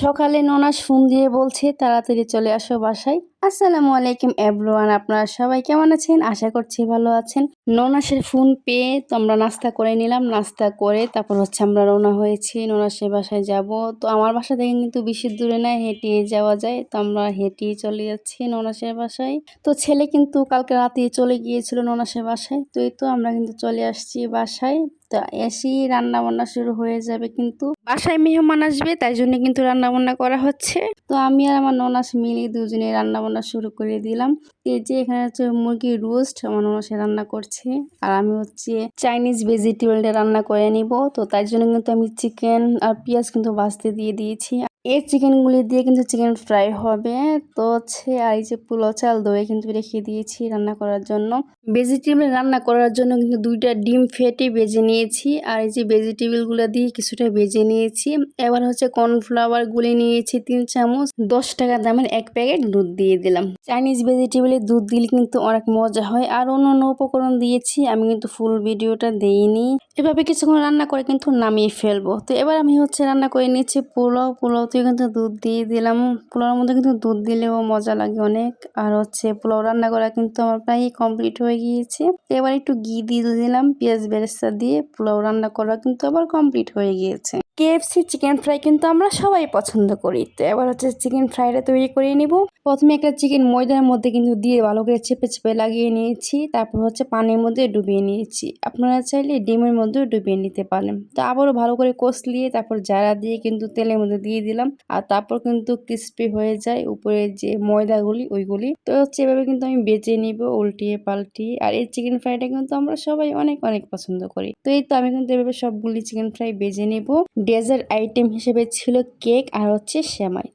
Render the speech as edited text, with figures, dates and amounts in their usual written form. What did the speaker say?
সকালে ননাস ফোন দিয়ে বলছে তাড়াতাড়ি চলে আসো বাসায়। আসসালামু আলাইকুম এভরিওয়ান, আপনারা সবাই কেমন আছেন? আশা করছি ভালো আছেন। ননাসের ফোন পেয়ে তো আমরা নাস্তা করে নিলাম। নাস্তা করে তারপর আমরা রওনা হয়েছি ননাসের বাসায় যাব। তো আমার বাসা থেকে কিন্তু বেশি দূরে না, হেঁটে যাওয়া যায়। তো আমরা হেঁটেই চলে যাচ্ছি ননাসের বাসায়। তো ছেলে কিন্তু কালকে রাতে চলে গিয়েছিল ননাসের বাসায়। তো এই তো আমরা কিন্তু চলে আসছি বাসায়। তো এসেই রান্না বান্না শুরু হয়ে যাবে, কিন্তু বাসায় মেহমান আসবে তাই জন্য কিন্তু রান্না বান্না করা হচ্ছে। তো আমি আর আমার ননাস মিলে দুজনে রান্না বান্না শুরু করে দিলাম। এই যে এখানে হচ্ছে মুরগির রোস্ট আমার ননাসে রান্না করছে, আর আমি হচ্ছে চাইনিজ ভেজিটেবলটা রান্না করে নিব। তো তাই জন্য কিন্তু আমি চিকেন আর পেঁয়াজ কিন্তু ভাজতে দিয়ে দিয়েছি। এই চিকেনগুলি দিয়ে কিন্তু চিকেন ফ্রাই হবে। তো আর এই যে পোলাও চাল দই কিন্তু রেখে দিয়েছি রান্না করার জন্য। ভেজিটেবল রান্না করার জন্য কিন্তু 2টা ডিম ফেটে ভেজে নিয়েছি, আর এই যে ভেজিটেবলগুলো দিয়ে কিছুটা ভেজে নিয়েছি। এবার হচ্ছে কর্নফ্লাওয়ার গুলে নিয়েছি 3 চামচ। 10 টাকা দামের 1 প্যাকেট দুধ দিয়ে দিলাম। চাইনিজ ভেজিটেবলে দুধ দিলে কিন্তু অনেক মজা হয়। আর অন্য উপকরণ দিয়েছি, আমি কিন্তু ফুল ভিডিওটা দেইনি। এভাবে কিছুক্ষণ রান্না করে কিন্তু নামিয়ে ফেলবো। তো এবার আমি রান্না করে নিচ্ছি পোলাওতে কিন্তু দুধ দিয়ে দিলাম। পোলাওর মধ্যে কিন্তু দুধ দিলেও মজা লাগে অনেক। আর পোলাও রান্না করা কিন্তু আমার প্রায় কমপ্লিট হয়ে গিয়েছে। এবার একটু ঘি দিয়ে দিলাম, পেঁয়াজ বেরেস্তা দিয়ে পোলাও রান্না করা কিন্তু আবার কমপ্লিট হয়ে গিয়েছে। কেএফসি চিকেন ফ্রাই কিন্তু আমরা সবাই পছন্দ করি। তো এবার চিকেন ফ্রাইটা তৈরি করে নিব। প্রথমে একটা চিকেন ময়দার মধ্যে কিন্তু দিয়ে ভালো করে চেপে চেপে লাগিয়ে নিয়েছি। তারপর পানির মধ্যে ডুবিয়ে নিয়েছি। আপনারা চাইলে ডিমের মধ্যেও ডুবিয়ে নিতে পারেন। তো আবারও ভালো করে কষলিয়ে তারপর জারা দিয়ে কিন্তু তেলের মধ্যে দিয়ে দিলাম। আর তারপর কিন্তু ক্রিস্পি হয়ে যায় উপরে যে ময়দাগুলি ওইগুলি। তো এভাবে কিন্তু আমি বেজে নিব উল্টিয়ে পাল্টিয়ে। আর এই চিকেন ফ্রাইটা কিন্তু আমরা সবাই অনেক অনেক পছন্দ করি। তো এই তো আমি কিন্তু এভাবে সবগুলি চিকেন ফ্রাই বেজে নেব। ডেজার্ট আইটেম হিসেবে ছিল কেক আর সেমাই।